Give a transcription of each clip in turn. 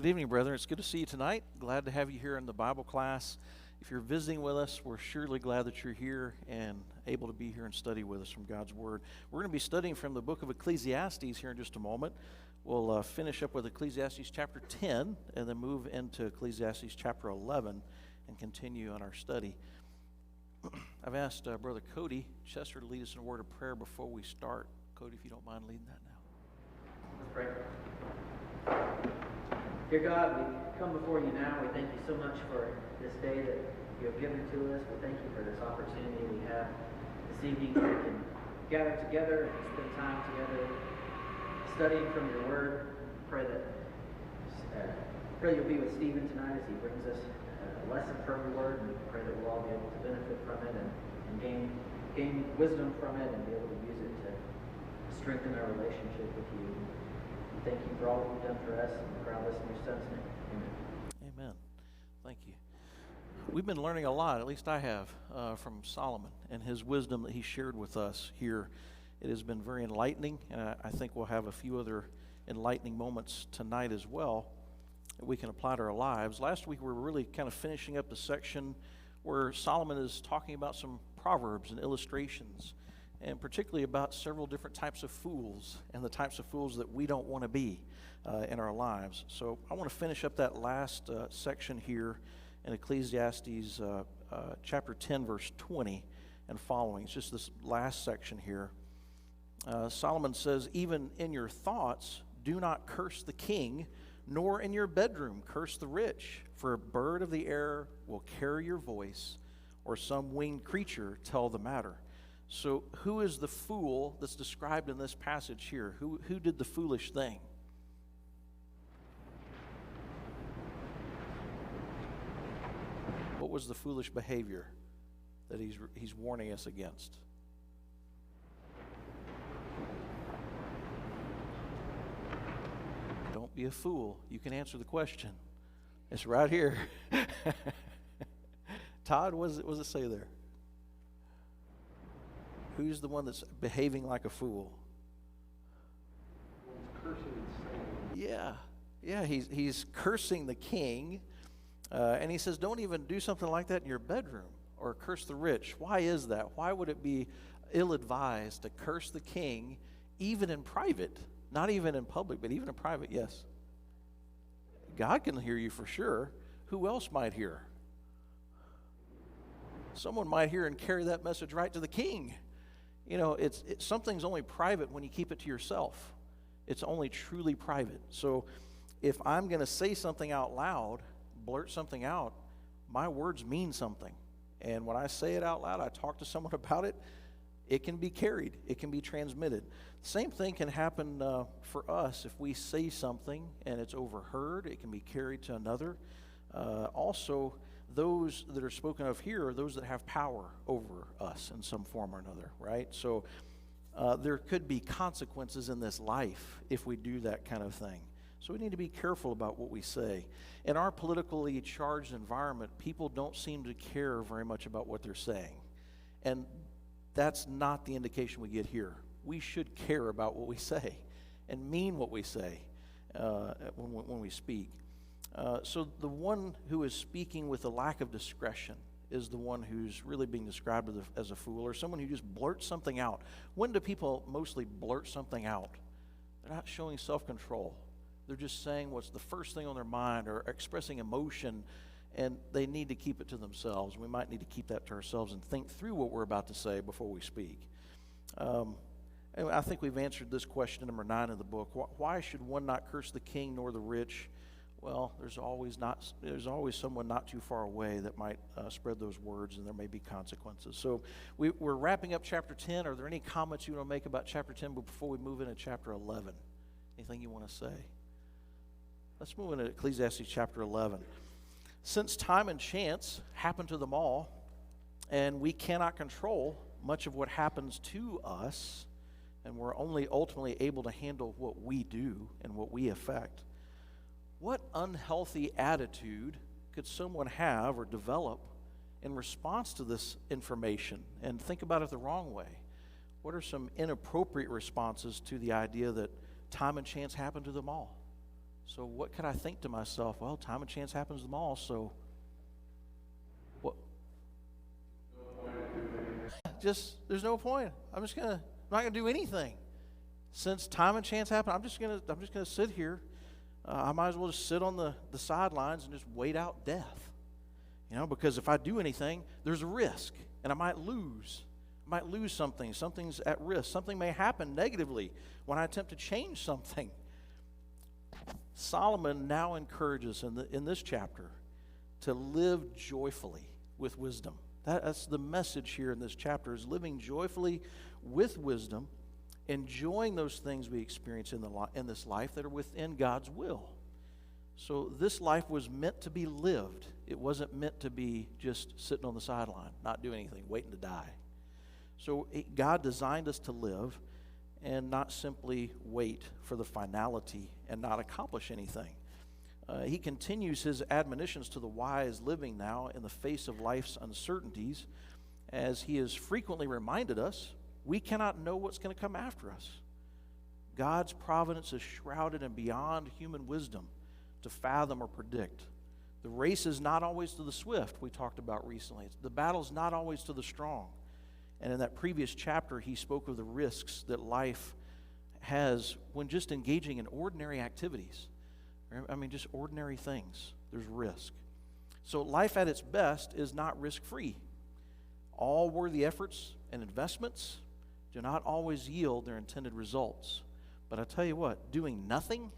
Good evening, brethren. It's good to see you tonight. Glad to have you here in the Bible class. If you're visiting with us, we're surely glad that you're here and able to be here and study with us from God's Word. We're going to be studying from the book of Ecclesiastes here in just a moment. We'll finish up with Ecclesiastes chapter 10 and then move into Ecclesiastes chapter 11 and continue on our study. I've asked Brother Cody Chester to lead us in a word of prayer before we start. Cody, if you don't mind leading that now. Let's pray. Dear God, we come before you now. We thank you so much for this day that you have given to us. We thank you for this opportunity we have this evening where we can gather together and spend time together studying from your word. Pray that you'll be with Stephen tonight as he brings us a lesson from your word, and we pray that we'll all be able to benefit from it and gain wisdom from it and be able to use it to strengthen our relationship with you. Thank you for all that you've done for us, and for all this in your son's name. Amen. Amen. Thank you. We've been learning a lot, at least I have, from Solomon and his wisdom that he shared with us here. It has been very enlightening, and I think we'll have a few other enlightening moments tonight as well that we can apply to our lives. Last week we were really kind of finishing up the section where Solomon is talking about some proverbs and illustrations, and particularly about several different types of fools and the types of fools that we don't want to be in our lives. So I want to finish up that last section here in Ecclesiastes chapter 10, verse 20 and following. It's just this last section here. Solomon says, "Even in your thoughts, do not curse the king, nor in your bedroom curse the rich, for a bird of the air will carry your voice, or some winged creature tell the matter." So who is the fool that's described in this passage here? Who did the foolish thing? What was the foolish behavior that he's warning us against? Don't be a fool. You can answer the question. It's right here. Todd, what does it say there? Who's the one that's behaving like a fool? Yeah, he's cursing the king, and he says, don't even do something like that in your bedroom or curse the rich. Why is that? Why would it be ill-advised to curse the king even in private? Not even in public, but even in private, yes. God can hear you for sure. Who else might hear? Someone might hear and carry that message right to the king. You know, something's only private when you keep it to yourself. It's only truly private. So if I'm going to say something out loud, blurt something out, my words mean something. And when I say it out loud, I talk to someone about it, it can be carried. It can be transmitted. Same thing can happen for us if we say something and it's overheard. It can be carried to another. Also, those that are spoken of here are those that have power over us in some form or another, right? So there could be consequences in this life if we do that kind of thing. So we need to be careful about what we say. In our politically charged environment, people don't seem to care very much about what they're saying. And that's not the indication we get here. We should care about what we say and mean what we say when we speak. So the one who is speaking with a lack of discretion is the one who's really being described as a fool, or someone who just blurts something out. When do people mostly blurt something out? They're not showing self-control. They're just saying what's the first thing on their mind or expressing emotion, and they need to keep it to themselves. We might need to keep that to ourselves and think through what we're about to say before we speak. And I think we've answered this question, number 9 in the book. Why should one not curse the king nor the rich? Well, there's always someone not too far away that might spread those words, and there may be consequences. So we're wrapping up chapter 10. Are there any comments you want to make about chapter 10 before we move into chapter 11? Anything you want to say? Let's move into Ecclesiastes chapter 11. Since time and chance happen to them all, and we cannot control much of what happens to us, and we're only ultimately able to handle what we do and what we affect, what unhealthy attitude could someone have or develop in response to this information? And think about it the wrong way. What are some inappropriate responses to the idea that time and chance happen to them all? So what could I think to myself? Well, time and chance happens to them all, so what? Just, there's no point. I'm not gonna do anything. Since time and chance happen, I'm just gonna sit here. I might as well just sit on the sidelines and just wait out death. Because if I do anything, there's a risk, and I might lose. I might lose something. Something's at risk. Something may happen negatively when I attempt to change something. Solomon now encourages in this chapter to live joyfully with wisdom. That's the message here in this chapter, is living joyfully with wisdom, enjoying those things we experience in this life that are within God's will. So this life was meant to be lived. It wasn't meant to be just sitting on the sideline, not doing anything, waiting to die. So God designed us to live and not simply wait for the finality and not accomplish anything. He continues his admonitions to the wise living now in the face of life's uncertainties, as he has frequently reminded us we cannot know what's going to come after us. God's providence is shrouded in beyond human wisdom to fathom or predict. The race is not always to the swift, we talked about recently. The battle's not always to the strong. And in that previous chapter, he spoke of the risks that life has when just engaging in ordinary activities. Just ordinary things. There's risk. So life at its best is not risk-free. All worthy efforts and investments do not always yield their intended results. But I tell you what, doing nothing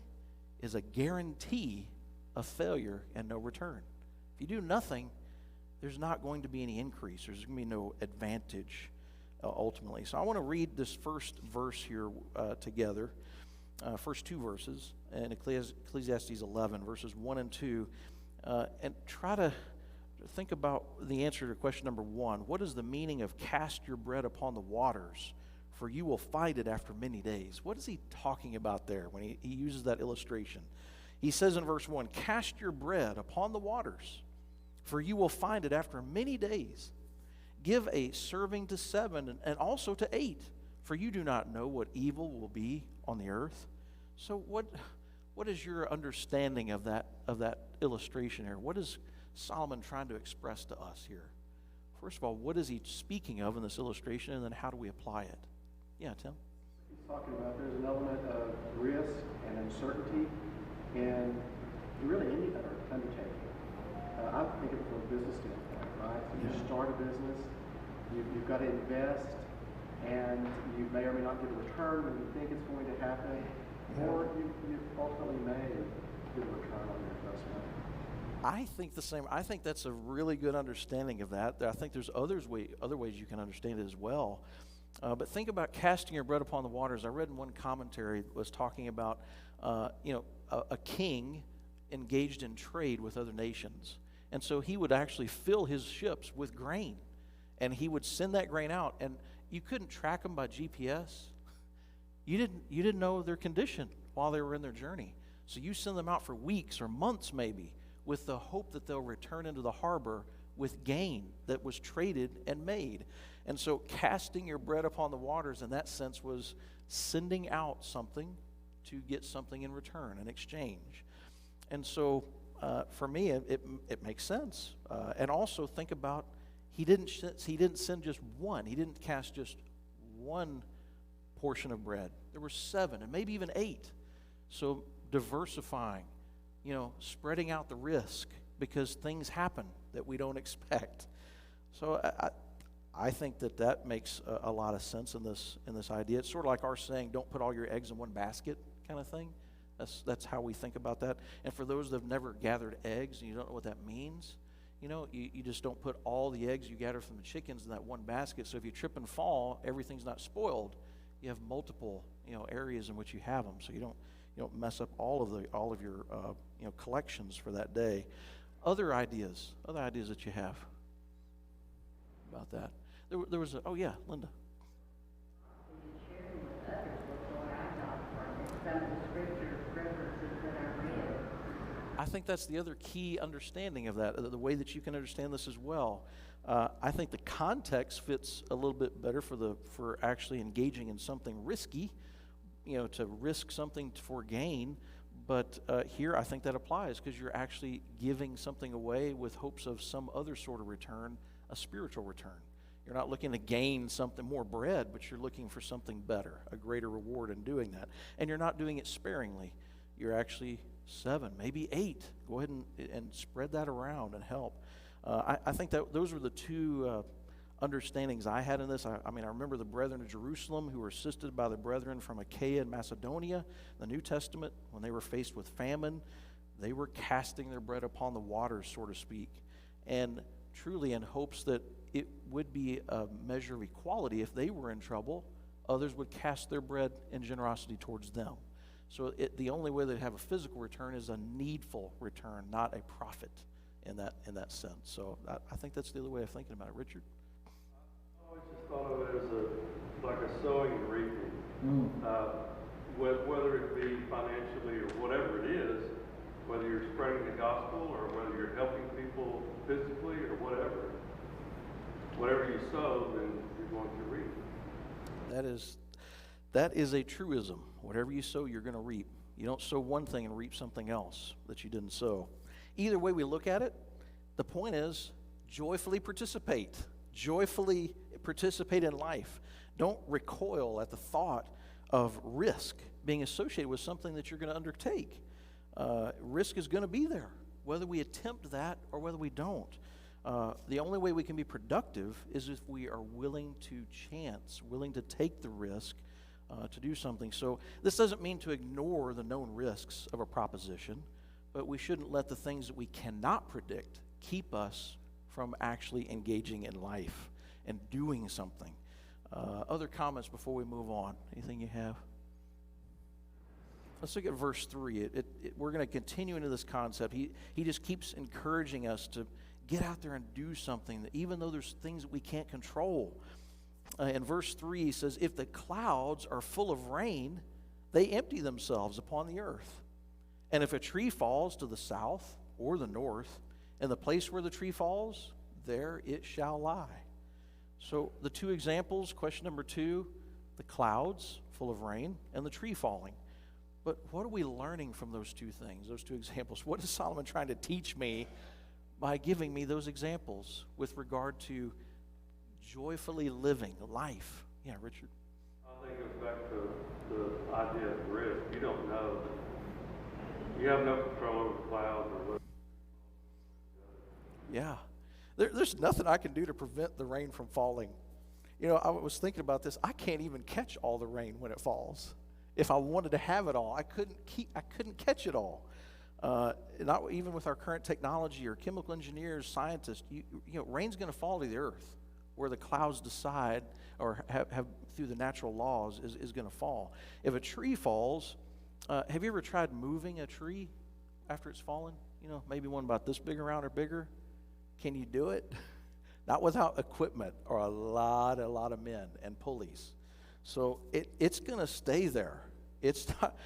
is a guarantee of failure and no return. If you do nothing, there's not going to be any increase. There's going to be no advantage ultimately. So I want to read this first verse here together, first two verses in Ecclesiastes 11, verses 1 and 2, and try to think about the answer to question number 1. What is the meaning of cast your bread upon the waters, for you will find it after many days? What is he talking about there when he uses that illustration? He says in verse 1, cast your bread upon the waters, for you will find it after many days. Give a serving to 7 and also to 8, for you do not know what evil will be on the earth. So what is your understanding of that illustration here? What is Solomon trying to express to us here? First of all, what is he speaking of in this illustration, and then how do we apply it? Yeah, Tim? He's talking about there's an element of risk and uncertainty in really any undertaking. I think of it from a business standpoint, right? So you start a business, you've got to invest, and you may or may not get a return when you think it's going to happen, or you ultimately may get a return on your investment. I think the same. I think that's a really good understanding of that. I think there's other ways you can understand it as well. But think about casting your bread upon the waters. I read in one commentary that was talking about, a king engaged in trade with other nations. And so he would actually fill his ships with grain, and he would send that grain out. And you couldn't track them by GPS. You didn't know their condition while they were in their journey. So you send them out for weeks or months maybe, with the hope that they'll return into the harbor with gain that was traded and made. And so casting your bread upon the waters in that sense was sending out something to get something in return, in exchange. And so for me, it makes sense. And also think about, he didn't send just one. He didn't cast just one portion of bread. There were 7 and maybe even 8. So diversifying, spreading out the risk, because things happen that we don't expect. So I think that makes a lot of sense in this idea. It's sort of like our saying, don't put all your eggs in one basket kind of thing. That's how we think about that. And for those that have never gathered eggs and you don't know what that means, you just don't put all the eggs you gather from the chickens in that one basket. So if you trip and fall, everything's not spoiled. You have multiple areas in which you have them, so you don't mess up all of your collections for that day. Other ideas that you have about that. There was Linda. I think that's the other key understanding of that, the way that you can understand this as well. I think the context fits a little bit better for actually engaging in something risky, to risk something for gain. But here, I think that applies because you're actually giving something away with hopes of some other sort of return, a spiritual return. You're not looking to gain something more bread, but you're looking for something better, a greater reward in doing that. And you're not doing it sparingly. You're actually 7, maybe 8. Go ahead and spread that around and help. I think that those were the two understandings I had in this. I remember the brethren of Jerusalem who were assisted by the brethren from Achaia and Macedonia. The New Testament, when they were faced with famine, they were casting their bread upon the waters, so to speak, and truly in hopes that it would be a measure of equality. If they were in trouble, others would cast their bread in generosity towards them. So the only way they'd have a physical return is a needful return, not a profit in that sense. So I think that's the other way of thinking about it. Richard? I always just thought of it as like a sowing and reaping. Whether it be financially or whatever it is, whether you're spreading the gospel or whether you're helping people physically or whatever. Whatever you sow, then you're going to reap. That is a truism. Whatever you sow, you're going to reap. You don't sow one thing and reap something else that you didn't sow. Either way we look at it, the point is joyfully participate. Joyfully participate in life. Don't recoil at the thought of risk being associated with something that you're going to undertake. Risk is going to be there, whether we attempt that or whether we don't. The only way we can be productive is if we are willing to chance, willing to take the risk to do something. So this doesn't mean to ignore the known risks of a proposition, but we shouldn't let the things that we cannot predict keep us from actually engaging in life and doing something. Other comments before we move on? Anything you have? Let's look at verse 3. We're going to continue into this concept. He just keeps encouraging us to get out there and do something, that even though there's things that we can't control. In verse 3, he says, if the clouds are full of rain, they empty themselves upon the earth. And if a tree falls to the south or the north, in the place where the tree falls, there it shall lie. So the two examples, question number 2, the clouds full of rain and the tree falling. But what are we learning from those two things, those two examples? What is Solomon trying to teach me by giving me those examples with regard to joyfully living life? Yeah, Richard? I think it goes back to the idea of risk. You don't know. You have no control over the clouds or what. Yeah. There's nothing I can do to prevent the rain from falling. You know, I was thinking about this. I can't even catch all the rain when it falls. If I wanted to have it all, I couldn't catch it all. Not even with our current technology or chemical engineers, scientists. You know, rain's going to fall to the earth where the clouds decide or have through the natural laws is going to fall. If a tree falls, have you ever tried moving a tree after it's fallen? You know, maybe one about this big around or bigger. Can you do it? Not without equipment or a lot of men and pulleys. So it's going to stay there. It's not.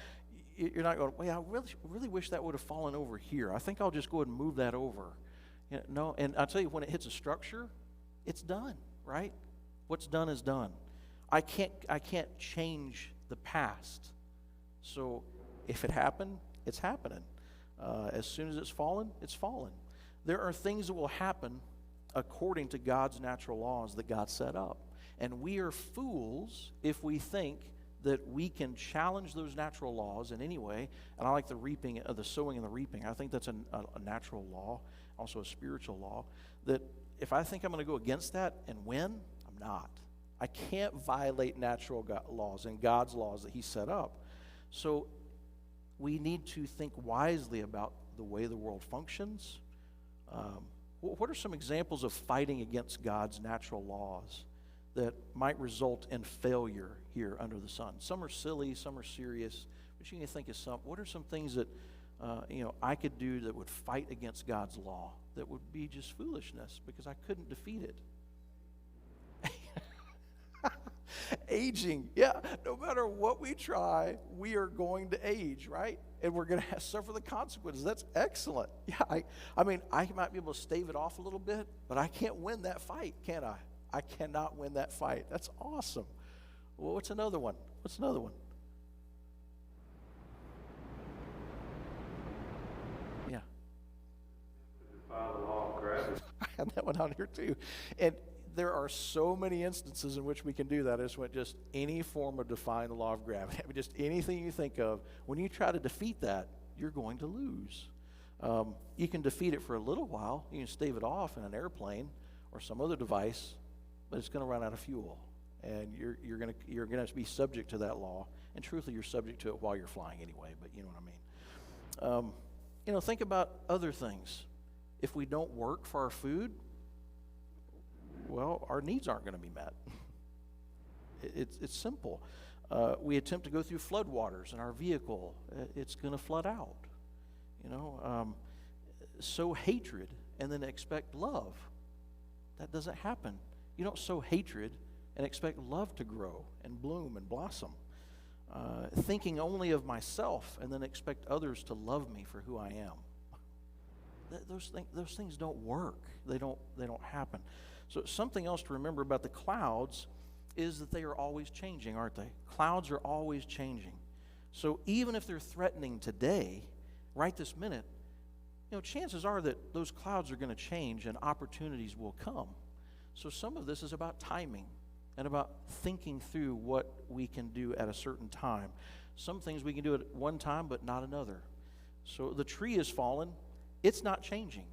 You're not going, well, I really wish that would have fallen over here. I think I'll just go ahead and move that over. You know, no, and I'll tell you, when it hits a structure, it's done, right? What's done is done. I can't change the past. So if it happened, it's happening. As soon as it's fallen, it's fallen. There are things that will happen according to God's natural laws that God set up. And we are fools if we think that we can challenge those natural laws in any way. And I like the sowing and the reaping. I think that's a natural law, also a spiritual law, that if I think I'm going to go against that and win, I'm not. I can't violate natural laws and God's laws that he set up. So we need to think wisely about the way the world functions. What are some examples of fighting against God's natural laws that might result in failure here under the sun? Some are silly, some are serious, but you can think of some. What are some things that I could do that would fight against God's law, that would be just foolishness because I couldn't defeat it? Aging, yeah. No matter what we try, we are going to age, right? And we're going to suffer the consequences. That's excellent. Yeah, I mean, I might be able to stave it off a little bit, but I can't win that fight, can I? I cannot win that fight. That's awesome. Well, what's another one? By the law of gravity. I had that one out here too. And there are so many instances in which we can do that. It's when just any form of defying the law of gravity. I mean, just anything you think of. When you try to defeat that, you're going to lose. You can defeat it for a little while. You can stave it off in an airplane or some other device, but it's going to run out of fuel, and you're going to be subject to that law. And truthfully, you're subject to it while you're flying anyway. But you know what I mean. Think about other things. If we don't work for our food, well, our needs aren't going to be met. It's simple. We attempt to go through floodwaters in our vehicle. It's going to flood out. Sow hatred and then expect love. That doesn't happen. You don't sow hatred and expect love to grow and bloom and blossom. Thinking only of myself and then expect others to love me for who I am. Those things don't work. They don't happen. So something else to remember about the clouds is that they are always changing, aren't they? Clouds are always changing. So even if they're threatening today, right this minute, chances are that those clouds are going to change and opportunities will come. So some of this is about timing and about thinking through what we can do at a certain time. Some things we can do at one time, but not another. So the tree is fallen. It's not changing.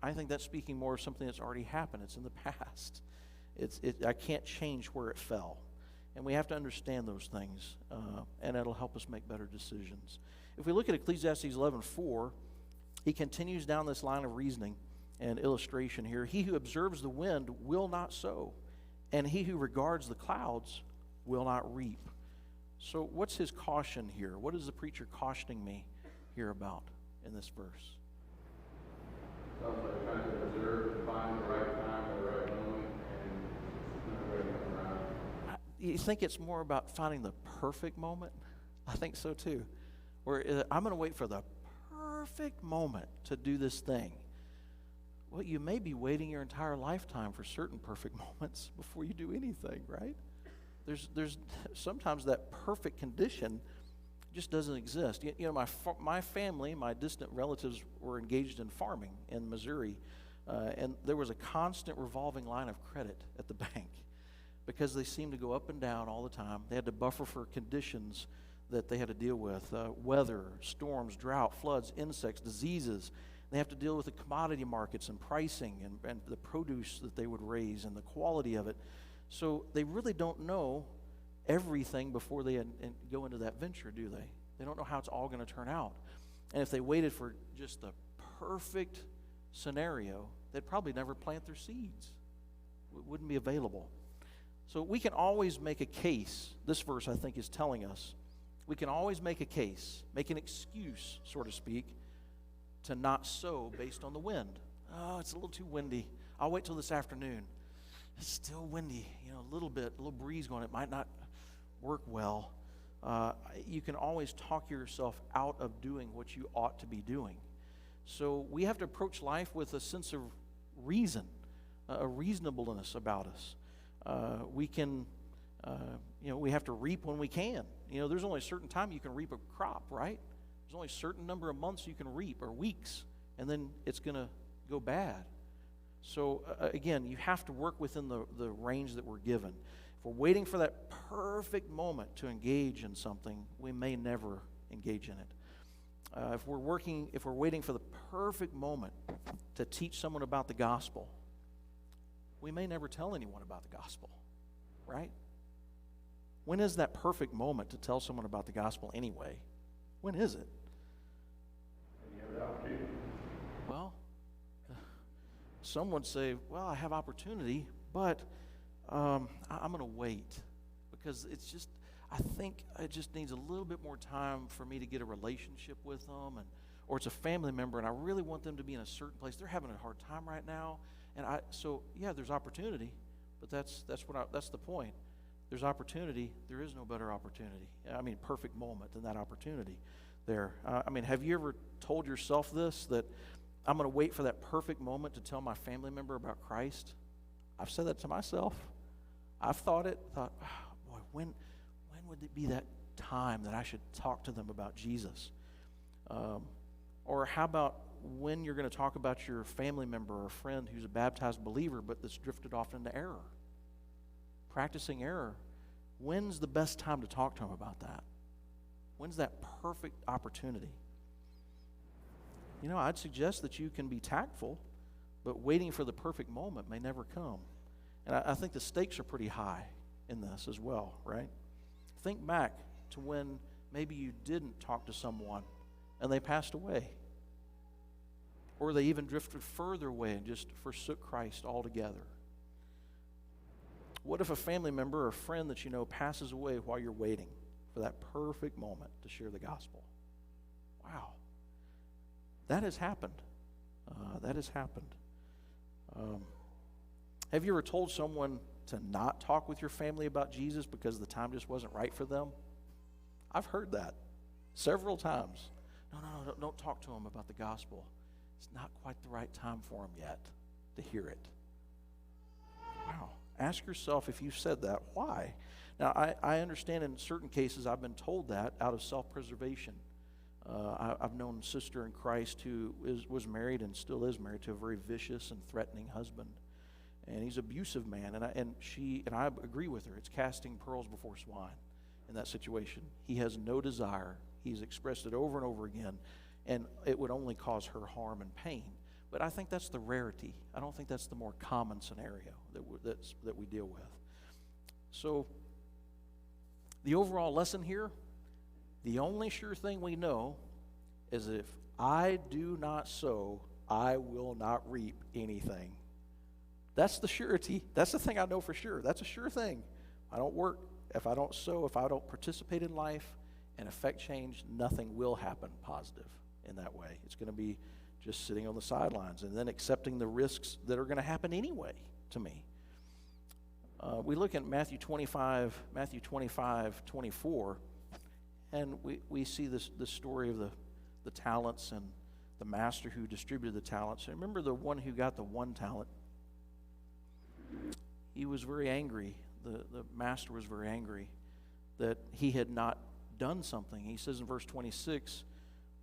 I think that's speaking more of something that's already happened. It's in the past. I can't change where it fell. And we have to understand those things, and it'll help us make better decisions. If we look at Ecclesiastes 11:4, he continues down this line of reasoning and illustration here. He who observes the wind will not sow, and he who regards the clouds will not reap. So what's his caution here? What is the preacher cautioning me here about in this verse? Sounds like trying to observe and find the right time or the right moment, and it's not going to come around. You think it's more about finding the perfect moment? I think so too. Where I'm going to wait for the perfect moment to do this thing. Well, you may be waiting your entire lifetime for certain perfect moments before you do anything, right? There's sometimes that perfect condition just doesn't exist. My family, my distant relatives were engaged in farming in Missouri, and there was a constant revolving line of credit at the bank because they seemed to go up and down all the time. They had to buffer for conditions that they had to deal with, weather, storms, drought, floods, insects, diseases. They have to deal with the commodity markets and pricing and the produce that they would raise and the quality of it. So they really don't know everything before they go into that venture, do they? They don't know how it's all going to turn out. And if they waited for just the perfect scenario, they'd probably never plant their seeds. It wouldn't be available. So we can always make a case. This verse, I think, is telling us we can always make a case, make an excuse, so to speak, to not sow based on the wind. Oh, it's a little too windy. I'll wait till this afternoon. It's still windy, a little breeze going. It might not work well. You can always talk yourself out of doing what you ought to be doing. So we have to approach life with a sense of reason, a reasonableness about us. We have to reap when we can. There's only a certain time you can reap a crop, right? There's only a certain number of months you can reap, or weeks, and then it's going to go bad. So again, you have to work within the range that we're given. If we're waiting for that perfect moment to engage in something, we may never engage in it. If we're waiting for the perfect moment to teach someone about the gospel, we may never tell anyone about the gospel, right? When is that perfect moment to tell someone about the gospel anyway? When is it? You have the opportunity. Well, some would say, well, I have opportunity, but I'm going to wait because I think it just needs a little bit more time for me to get a relationship with them, or it's a family member, and I really want them to be in a certain place. They're having a hard time right now, and there's opportunity, but that's the point. There's opportunity. There is no better opportunity. Perfect moment than that opportunity there. Have you ever told yourself this, that I'm going to wait for that perfect moment to tell my family member about Christ? I've said that to myself. I've thought, oh, boy, when would it be that time that I should talk to them about Jesus? Or how about when you're going to talk about your family member or friend who's a baptized believer but that's drifted off into error. Practicing error. When's the best time to talk to them about that? When's that perfect opportunity? I'd suggest that you can be tactful, but waiting for the perfect moment may never come. And I think the stakes are pretty high in this as well, right? Think back to when maybe you didn't talk to someone and they passed away. Or they even drifted further away and just forsook Christ altogether. What if a family member or a friend that you know passes away while you're waiting for that perfect moment to share the gospel? Wow. That has happened. That has happened. Have you ever told someone to not talk with your family about Jesus because the time just wasn't right for them? I've heard that several times. No, don't talk to them about the gospel. It's not quite the right time for them yet to hear it. Wow. Ask yourself, if you've said that, why? Now, I understand in certain cases I've been told that out of self-preservation. I've known a sister in Christ who was married and still is married to a very vicious and threatening husband. And he's an abusive man. And I agree with her. It's casting pearls before swine in that situation. He has no desire. He's expressed it over and over again. And it would only cause her harm and pain. But I think that's the rarity. I don't think that's the more common scenario that we deal with. So the overall lesson here, the only sure thing we know is if I do not sow, I will not reap anything. That's the surety. That's the thing I know for sure. That's a sure thing. I don't work. If I don't sow, if I don't participate in life and affect change, nothing will happen positive in that way. It's going to be just sitting on the sidelines and then accepting the risks that are going to happen anyway to me. We look at Matthew 25, 24, and we see this story of the talents and the master who distributed the talents. And remember the one who got the one talent? He was very angry. The master was very angry that he had not done something. He says in verse 26,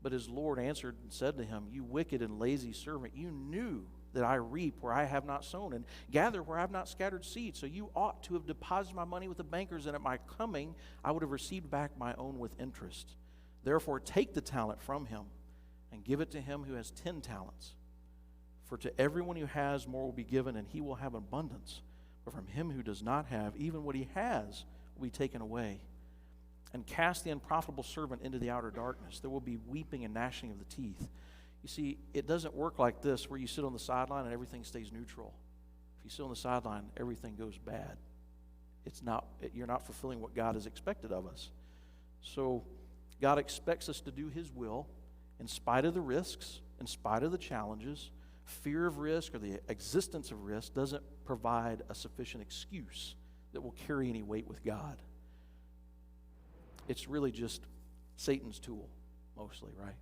but his Lord answered and said to him, you wicked and lazy servant, you knew that I reap where I have not sown and gather where I have not scattered seed. So you ought to have deposited my money with the bankers, and at my coming I would have received back my own with interest. Therefore take the talent from him and give it to him who has 10 talents. For to everyone who has, more will be given, and he will have abundance. But from him who does not have, even what he has will be taken away. And cast the unprofitable servant into the outer darkness. There will be weeping and gnashing of the teeth. You see, it doesn't work like this where you sit on the sideline and everything stays neutral. If you sit on the sideline, everything goes bad. You're not fulfilling what God has expected of us. So God expects us to do his will in spite of the risks, in spite of the challenges. Fear of risk or the existence of risk doesn't provide a sufficient excuse that will carry any weight with God. It's really just Satan's tool, mostly, right?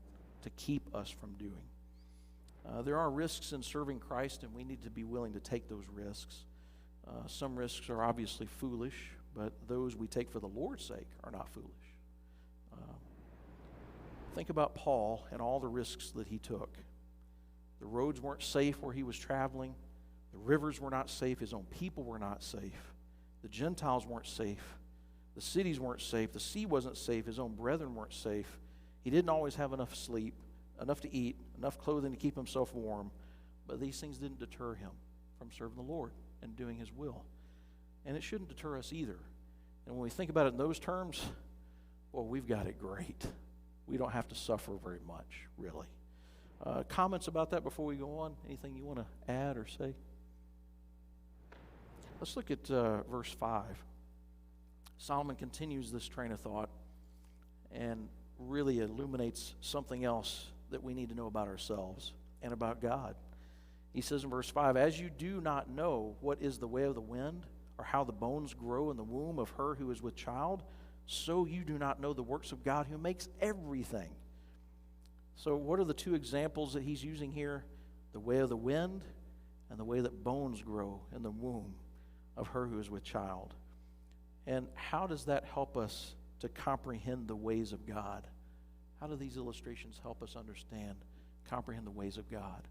To keep us from doing. There are risks in serving Christ, and we need to be willing to take those risks. Some risks are obviously foolish, but those we take for the Lord's sake are not foolish. Think about Paul and all the risks that he took. The roads weren't safe where he was traveling. The rivers were not safe. His own people were not safe. The Gentiles weren't safe. The cities weren't safe. The sea wasn't safe. His own brethren weren't safe. He didn't always have enough sleep, enough to eat, enough clothing to keep himself warm. But these things didn't deter him from serving the Lord and doing his will. And it shouldn't deter us either. And when we think about it in those terms, well, we've got it great. We don't have to suffer very much, really. Comments about that before we go on? Anything you want to add or say? Let's look at verse 5. Solomon continues this train of thought and really illuminates something else that we need to know about ourselves and about God. He says in verse 5, as you do not know what is the way of the wind, or how the bones grow in the womb of her who is with child, so you do not know the works of God who makes everything. So what are the two examples that he's using here? The way of the wind and the way that bones grow in the womb of her who is with child. And how does that help us to comprehend the ways of God? How do these illustrations help us understand comprehend the ways of God.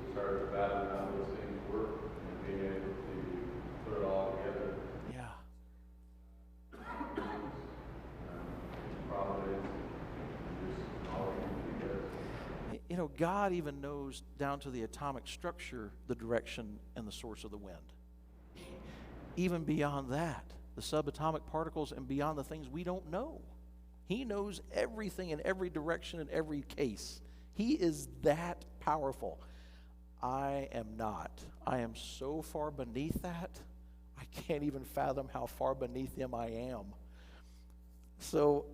It's hard to fathom how those things work and being able to put it all together. Yeah. Providence, just all he does. You know, God even knows down to the atomic structure the direction and the source of the wind. Even beyond that, the subatomic particles and beyond the things we don't know. He knows everything in every direction in every case. He is that powerful. I am not. I am so far beneath that, I can't even fathom how far beneath him I am. So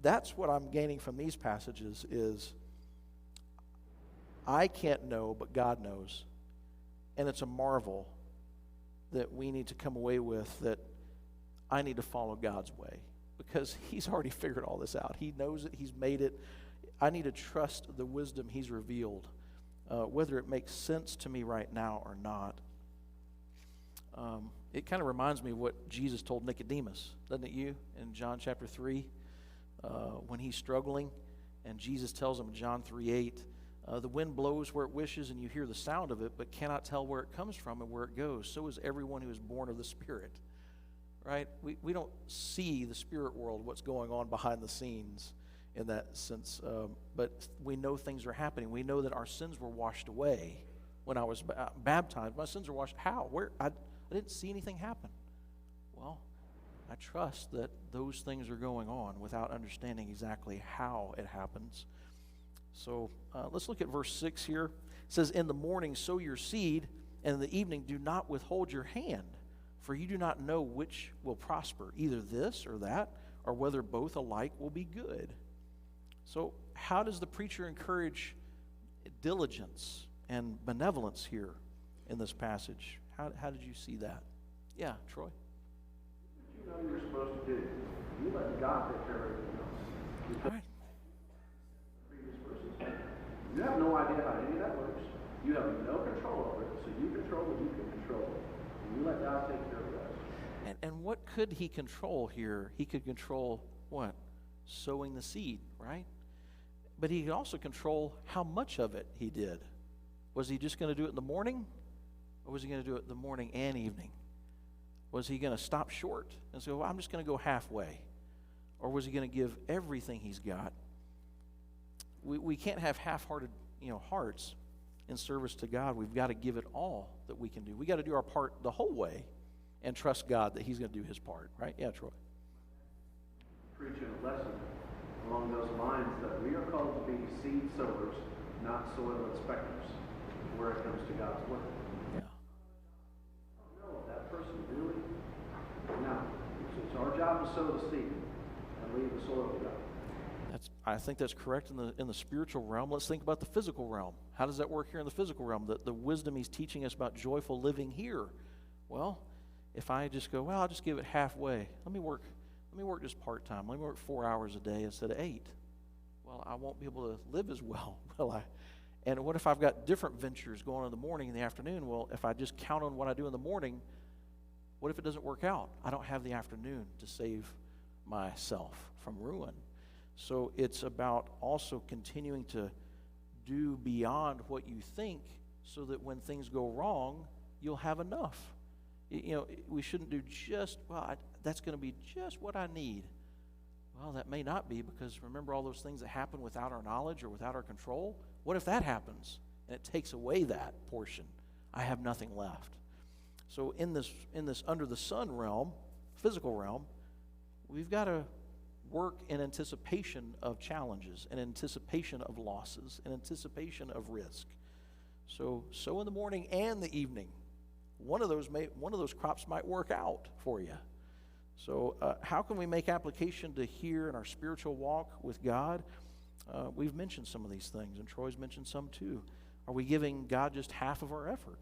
that's what I'm gaining from these passages is I can't know, but God knows. And it's a marvel that we need to come away with, that I need to follow God's way because he's already figured all this out. He knows it. He's made it. I need to trust the wisdom he's revealed, whether it makes sense to me right now or not. It kind of reminds me of what Jesus told Nicodemus, doesn't it you, in John chapter 3, when he's struggling, and Jesus tells him in John 3:8, the wind blows where it wishes, and you hear the sound of it, but cannot tell where it comes from and where it goes. So is everyone who is born of the Spirit. Right? We don't see the spirit world, what's going on behind the scenes in that sense, but we know things are happening. We know that our sins were washed away when I was baptized. My sins are washed. How? Where? I didn't see anything happen. Well, I trust that those things are going on without understanding exactly how it happens. So let's look at verse 6 here. It says, in the morning sow your seed, and in the evening do not withhold your hand, for you do not know which will prosper, either this or that, or whether both alike will be good. So how does the preacher encourage diligence and benevolence here in this passage? How did you see that? Yeah, Troy? You know you're supposed to do. You let God take care of everything else. All right. Previous verses. You have no idea how any of that works. You have no control over it, so you control what you can control. And you let God take care of the rest. And what could he control here? He could control what? Sowing the seed, right? But he could also control how much of it he did. Was he just going to do it in the morning? Or was he going to do it in the morning and evening? Was he going to stop short and say, well, I'm just going to go halfway? Or was he going to give everything he's got? We can't have half-hearted, hearts in service to God. We've got to give it all that we can do. We got to do our part the whole way and trust God that he's going to do his part, right? Yeah, Troy. Preaching a lesson along those lines that we are called to be seed sowers, not soil inspectors, where it comes to God's word. Yeah. No, that person really. No, it's our job to sow the seed and leave the soil to God. I think that's correct in the spiritual realm. Let's think about the physical realm. How does that work here in the physical realm? The wisdom he's teaching us about joyful living here. Well, if I just go, well, I'll just give it halfway. Let me work just part-time. Let me work 4 hours a day instead of 8. Well, I won't be able to live as well, will I? And what if I've got different ventures going on in the morning and the afternoon? Well, if I just count on what I do in the morning, what if it doesn't work out? I don't have the afternoon to save myself from ruin. So it's about also continuing to do beyond what you think so that when things go wrong, you'll have enough. We shouldn't do just, that's going to be just what I need. Well, that may not be, because remember all those things that happen without our knowledge or without our control? What if that happens and it takes away that portion? I have nothing left. So in this under the sun realm, physical realm, we've got to work in anticipation of challenges, in anticipation of losses, in anticipation of risk. So in the morning and the evening, one of those crops might work out for you. So how can we make application to here in our spiritual walk with God? We've mentioned some of these things, and Troy's mentioned some too. Are we giving God just half of our effort?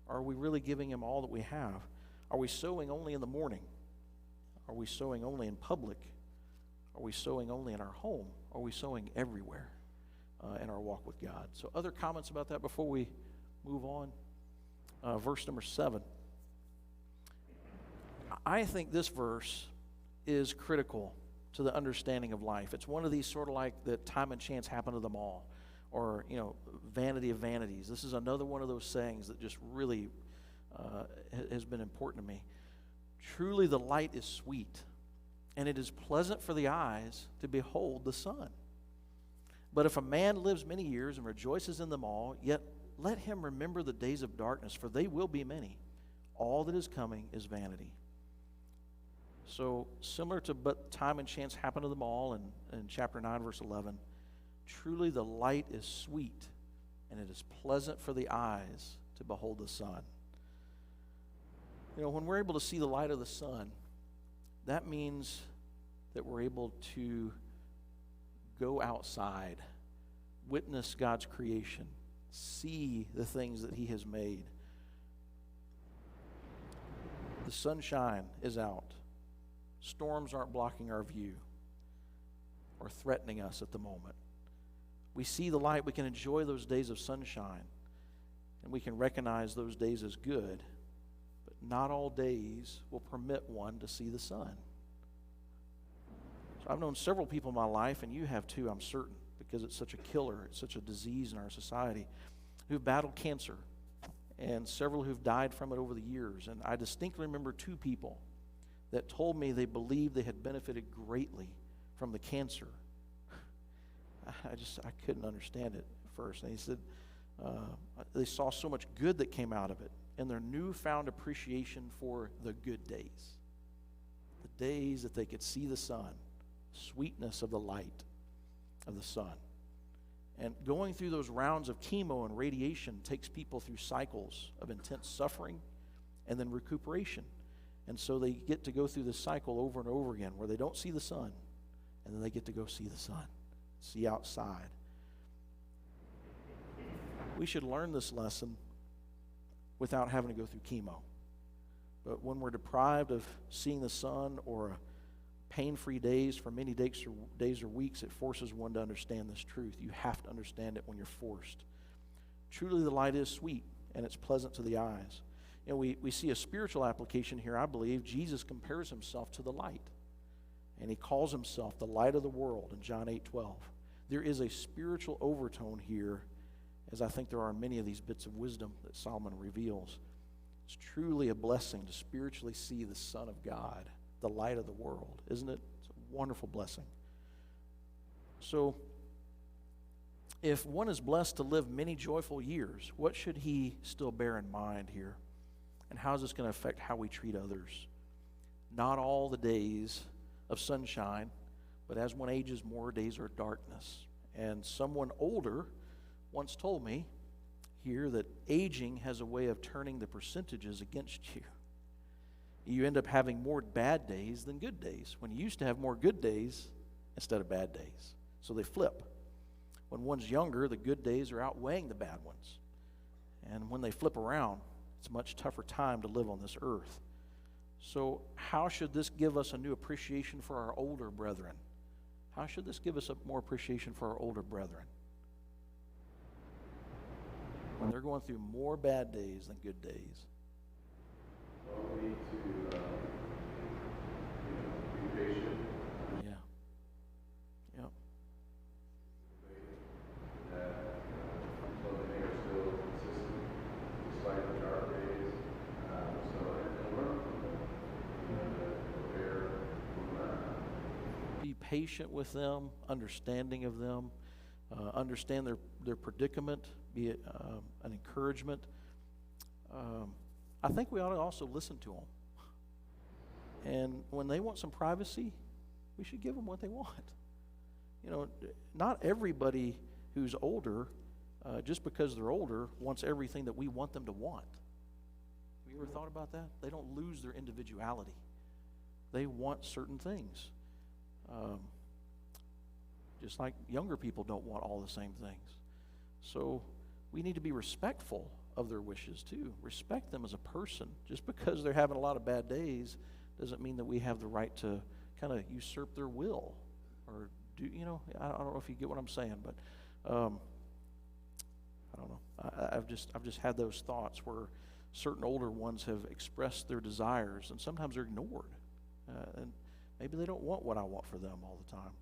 Are we really giving him all that we have? Are we sowing only in the morning? Are we sowing only in public? Are we sowing only in our home? Are we sowing everywhere in our walk with God? So other comments about that before we move on? Verse number 7. I think this verse is critical to the understanding of life. It's one of these sort of like that time and chance happen to them all, or, vanity of vanities. This is another one of those sayings that just really has been important to me. Truly the light is sweet, and it is pleasant for the eyes to behold the sun. But if a man lives many years and rejoices in them all, yet let him remember the days of darkness, for they will be many. All that is coming is vanity. So, similar to but time and chance happen to them all in chapter 9, verse 11, truly the light is sweet, and it is pleasant for the eyes to behold the sun. When we're able to see the light of the sun, that means that we're able to go outside, witness God's creation, see the things that He has made. The sunshine is out. Storms aren't blocking our view or threatening us at the moment. We see the light. We can enjoy those days of sunshine, and we can recognize those days as good. But not all days will permit one to see the sun. So I've known several people in my life, and you have too, I'm certain, because it's such a killer, it's such a disease in our society, who've battled cancer, and several who've died from it over the years. And I distinctly remember two people that told me they believed they had benefited greatly from the cancer. I couldn't understand it at first. And he said they saw so much good that came out of it, and their newfound appreciation for the good days, the days that they could see the sun, sweetness of the light of the sun. And going through those rounds of chemo and radiation takes people through cycles of intense suffering and then recuperation. And so they get to go through this cycle over and over again where they don't see the sun, and then they get to go see the sun, see outside. We should learn this lesson without having to go through chemo. But when we're deprived of seeing the sun or pain-free days for many days or weeks, it forces one to understand this truth. You have to understand it when you're forced. Truly the light is sweet, and it's pleasant to the eyes. We see a spiritual application here, I believe. Jesus compares himself to the light, and he calls himself the light of the world in John 8:12. There is a spiritual overtone here, as I think there are in many of these bits of wisdom that Solomon reveals. It's truly a blessing to spiritually see the Son of God, the light of the world, isn't it? It's a wonderful blessing. So, if one is blessed to live many joyful years, what should he still bear in mind here? And how is this going to affect how we treat others? Not all the days of sunshine, but as one ages more, days are darkness. And someone older once told me here that aging has a way of turning the percentages against you. You end up having more bad days than good days, when you used to have more good days instead of bad days. So they flip. When one's younger, the good days are outweighing the bad ones. And when they flip around, it's a much tougher time to live on this earth. So how should this give us a new appreciation for our older brethren? How should this give us a more appreciation for our older brethren? When they're going through more bad days than good days. Well, we need to be patient. Yeah. Yep. That so that they are still consistent despite the dark days. And learn from them. That they're Be patient with them, understanding of them, understand their predicament, be it an encouragement. I think we ought to also listen to them. And when they want some privacy, we should give them what they want. Not everybody who's older, just because they're older, wants everything that we want them to want. Have you ever thought about that? They don't lose their individuality. They want certain things. Just like younger people don't want all the same things. So we need to be respectful of their wishes too. Respect them as a person. Just because they're having a lot of bad days doesn't mean that we have the right to kind of usurp their will or do, I don't know if you get what I'm saying, but I don't know. I've just had those thoughts where certain older ones have expressed their desires and sometimes they're ignored. And Maybe they don't want what I want for them all the time.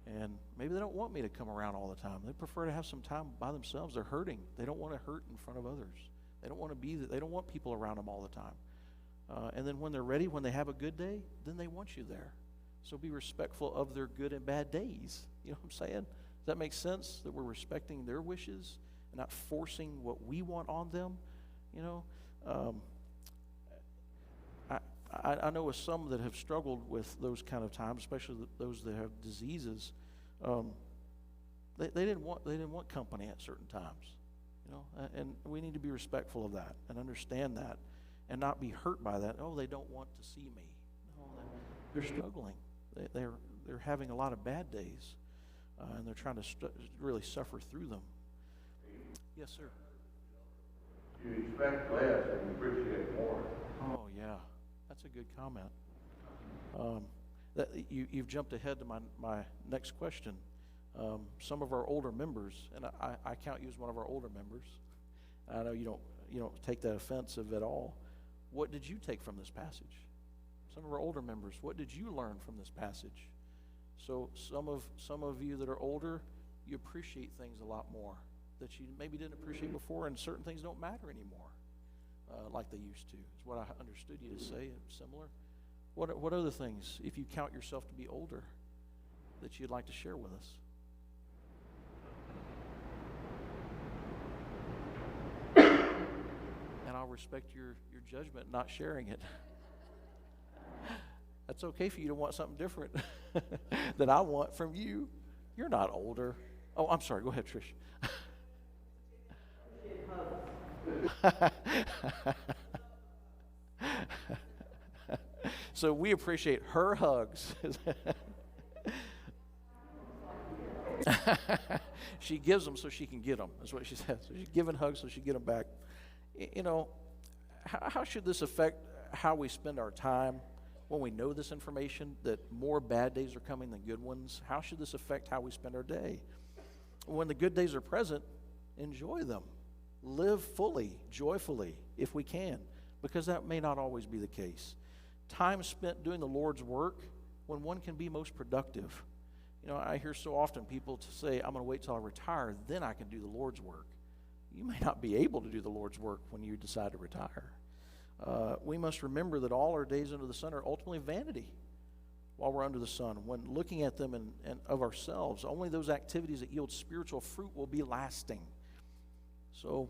And maybe they don't want me to come around all the time. They prefer to have some time by themselves. They're hurting. They don't want to hurt in front of others. They don't want to be. They don't want people around them all the time. And then when they're ready, when they have a good day, then they want you there. So be respectful of their good and bad days. You know what I'm saying? Does that make sense? That we're respecting their wishes and not forcing what we want on them? You know, I know of some that have struggled with those kind of times, especially those that have diseases. They didn't want company at certain times, you know, and we need to be respectful of that and understand that, and not be hurt by that. Oh, they don't want to see me. No, they're struggling. They're having a lot of bad days, and they're trying to really suffer through them. Yes, sir. You expect less and you appreciate more. Oh, yeah. That's a good comment. You've jumped ahead to my next question. Some of our older members, and I count you as one of our older members. I know you don't take that offensive at all. What did you take from this passage? Some of our older members, what did you learn from this passage? So some of you that are older, you appreciate things a lot more that you maybe didn't appreciate before, and certain things don't matter anymore. Like they used to, is what I understood you to say. Similar. What other things, if you count yourself to be older, that you'd like to share with us? And I'll respect your judgment, not sharing it. That's okay for you to want something different than I want from you. You're not older. Oh, I'm sorry. Go ahead, Trish. So we appreciate her hugs. She gives them so she can get them. That's what she says. So she's giving hugs so she can get them back. You know, how should this affect how we spend our time when we know this information, that more bad days are coming than good ones? How should this affect how we spend our day? When the good days are present, enjoy them. Live fully, joyfully, if we can, because that may not always be the case. Time spent doing the Lord's work when one can be most productive. You know, I hear so often people to say, I'm going to wait till I retire, then I can do the Lord's work. You may not be able to do the Lord's work when you decide to retire. We must remember that all our days under the sun are ultimately vanity while we're under the sun. When looking at them and of ourselves, only those activities that yield spiritual fruit will be lasting. So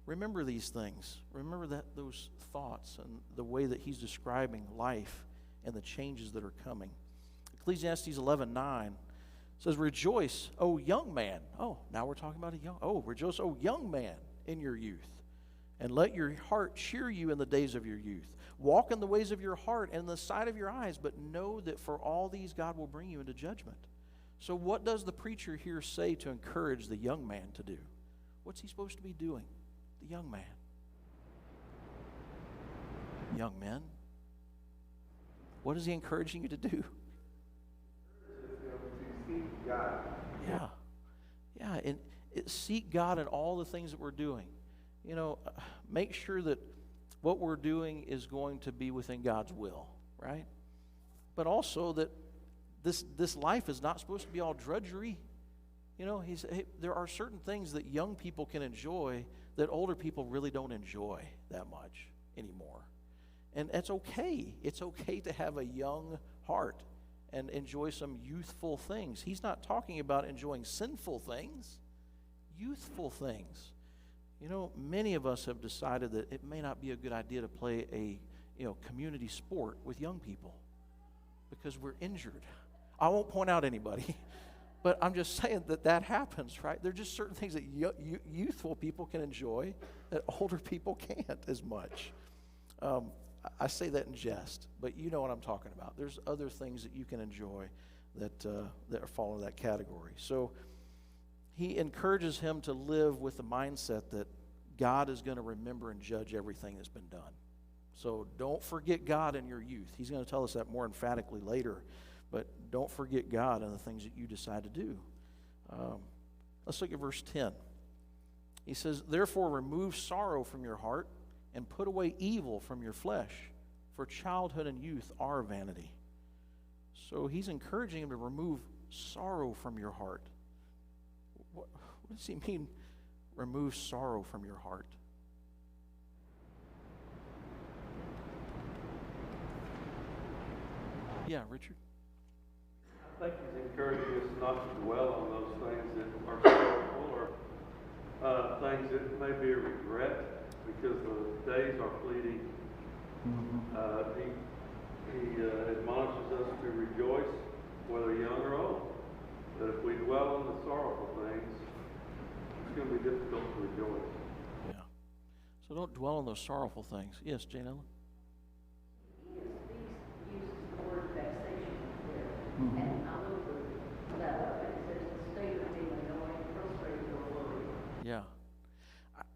remember these things. Remember those thoughts and the way that he's describing life and the changes that are coming. Ecclesiastes 11:9 says, rejoice, O young man. Oh, now we're talking about rejoice, O young man, in your youth. And let your heart cheer you in the days of your youth. Walk in the ways of your heart and in the sight of your eyes, but know that for all these God will bring you into judgment. So what does the preacher here say to encourage the young man to do? What's he supposed to be doing? The young man. Young men, what is he encouraging you to do? Seek God. Yeah, and seek God in all the things that we're doing. You know, make sure that what we're doing is going to be within God's will, right? But also that this life is not supposed to be all drudgery. You know, there are certain things that young people can enjoy that older people really don't enjoy that much anymore. And it's okay. It's okay to have a young heart and enjoy some youthful things. He's not talking about enjoying sinful things, youthful things. You know, many of us have decided that it may not be a good idea to play a community sport with young people because we're injured. I won't point out anybody, but I'm just saying that happens, right? There are just certain things that youthful people can enjoy that older people can't as much. I say that in jest, but you know what I'm talking about. There's other things that you can enjoy that fall into that category. So he encourages him to live with the mindset that God is going to remember and judge everything that's been done. So don't forget God in your youth. He's going to tell us that more emphatically later, but don't forget God in the things that you decide to do. Let's look at verse 10. He says, therefore remove sorrow from your heart and put away evil from your flesh, for childhood and youth are vanity. So he's encouraging him to remove sorrow from your heart. What does he mean, remove sorrow from your heart? Yeah, Richard? I think he's encouraging us not to dwell on those things that are sorrowful or things that may be a regret because the days are fleeting. He admonishes us to rejoice, whether young or old. That if we dwell on the sorrowful things, it's going to be difficult to rejoice. Yeah. So don't dwell on those sorrowful things. Yes, Jane Ellen? ESV uses the word vexation there. And I looked that up, and it says the state of being annoyed, frustrated, or worried. Yeah.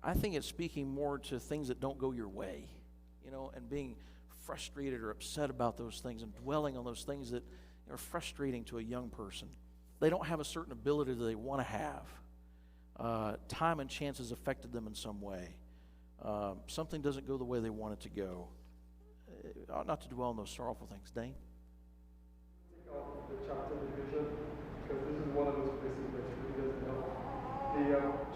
I think it's speaking more to things that don't go your way, and being frustrated or upset about those things and dwelling on those things that are frustrating to a young person. They don't have a certain ability that they want to have. Time and chance has affected them in some way. Something doesn't go the way they want it to go. Not to dwell on those sorrowful things. Dane? Take out the chapter division, because this is one of those places that you really doesn't know. The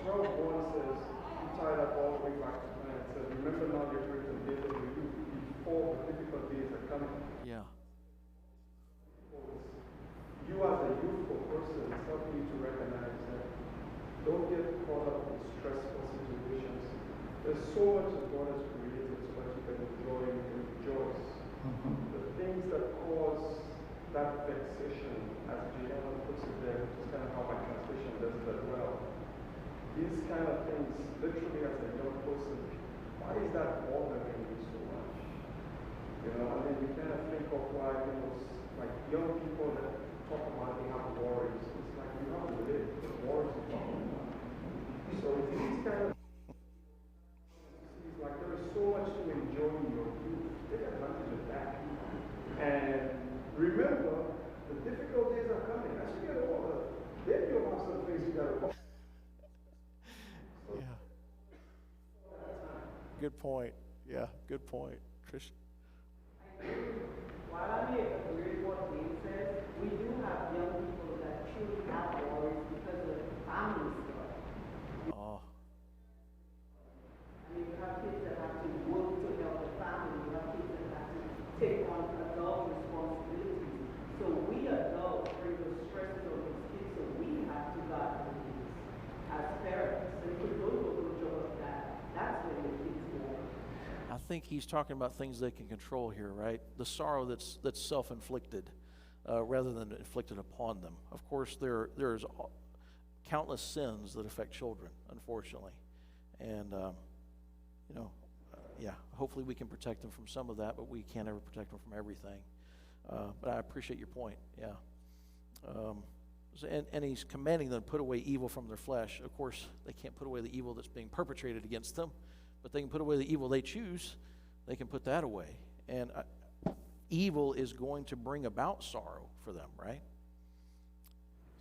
12:1 says, you tie that all the way back to plan. It says, remember now your great and days of your youth, before the difficult days are coming. Yeah. You as a youthful person, it's helping you to recognize that don't get caught up in stressful situations. There's so much that God has created so that you can enjoy and you can rejoice. The things that cause that vexation, as Gianna puts it there, which is kind of how my translation does it as well. These kind of things, literally as a young person, why is that bothering you so much? And then you kind of think of why, like young people that talk about they have worries. It's like you have to live the worries you're talking about. So it's these kind of it's like there is so much to enjoy in your youth. Take advantage of that. And remember, the difficult days are coming. As you get older, then you'll have some things you gotta go. Yeah. Good point. Yeah, good point. Christian? While I'm here, agree with what Dave says, we do have young people that truly have worries because of family stuff. Oh. I mean, you have kids that have to work to help the family. You have kids that have to take on adult responsibilities. So we adults bring those stresses on those kids, so we have to guide them as parents. And if we don't do a good job of that, that's when the kids go. I think he's talking about things they can control here, right? The sorrow that's self-inflicted rather than inflicted upon them. Of course, there's countless sins that affect children, unfortunately. And, hopefully we can protect them from some of that, but we can't ever protect them from everything. But I appreciate your point, yeah. And he's commanding them to put away evil from their flesh. Of course, they can't put away the evil that's being perpetrated against them, but they can put away the evil they choose. They can put that away. And evil is going to bring about sorrow for them, right?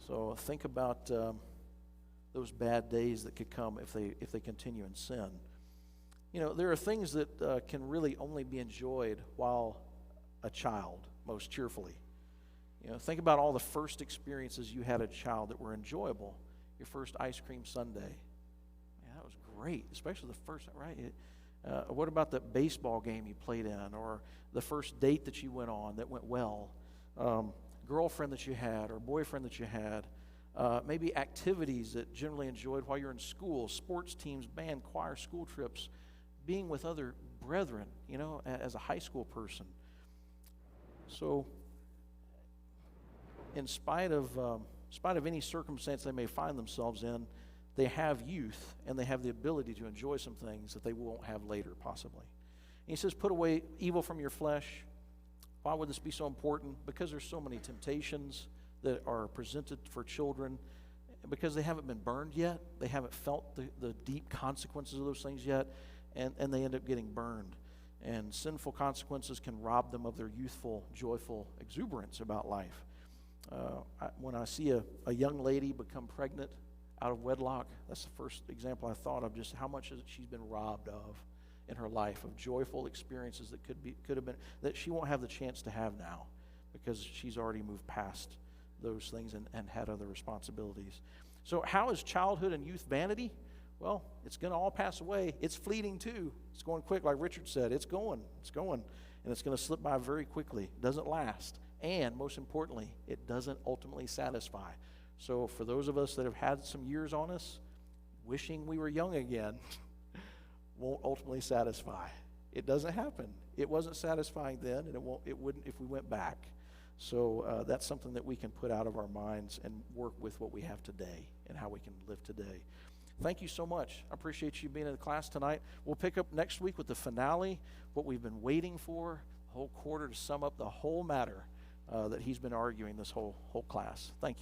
So think about those bad days that could come if they continue in sin. There are things that can really only be enjoyed while a child, most cheerfully. Think about all the first experiences you had as a child that were enjoyable. Your first ice cream sundae. Man, that was great, especially the first, right? What about the baseball game you played in, or the first date that you went on that went well? Girlfriend that you had, or boyfriend that you had? Maybe activities that generally enjoyed while you're in school, sports teams, band, choir, school trips, being with other brethren, as a high school person. So, in spite of any circumstance they may find themselves in, they have youth and they have the ability to enjoy some things that they won't have later, possibly. And he says, put away evil from your flesh. Why would this be so important? Because there's so many temptations that are presented for children, because they haven't been burned yet. They haven't felt the deep consequences of those things yet, and they end up getting burned. And sinful consequences can rob them of their youthful, joyful exuberance about life. When I see a young lady become pregnant out of wedlock, that's the first example I thought of, just how much she's been robbed of in her life, of joyful experiences that could have been, that she won't have the chance to have now because she's already moved past those things and had other responsibilities. So how is childhood and youth vanity? Well, it's going to all pass away. It's fleeting too. It's going quick, like Richard said. It's going, and it's going to slip by very quickly. It doesn't last. And most importantly, it doesn't ultimately satisfy. So for those of us that have had some years on us, wishing we were young again won't ultimately satisfy. It doesn't happen. It wasn't satisfying then, and it wouldn't if we went back. So that's something that we can put out of our minds and work with what we have today and how we can live today. Thank you so much. I appreciate you being in the class tonight. We'll pick up next week with the finale, what we've been waiting for, the whole quarter to sum up the whole matter that he's been arguing this whole class. Thank you.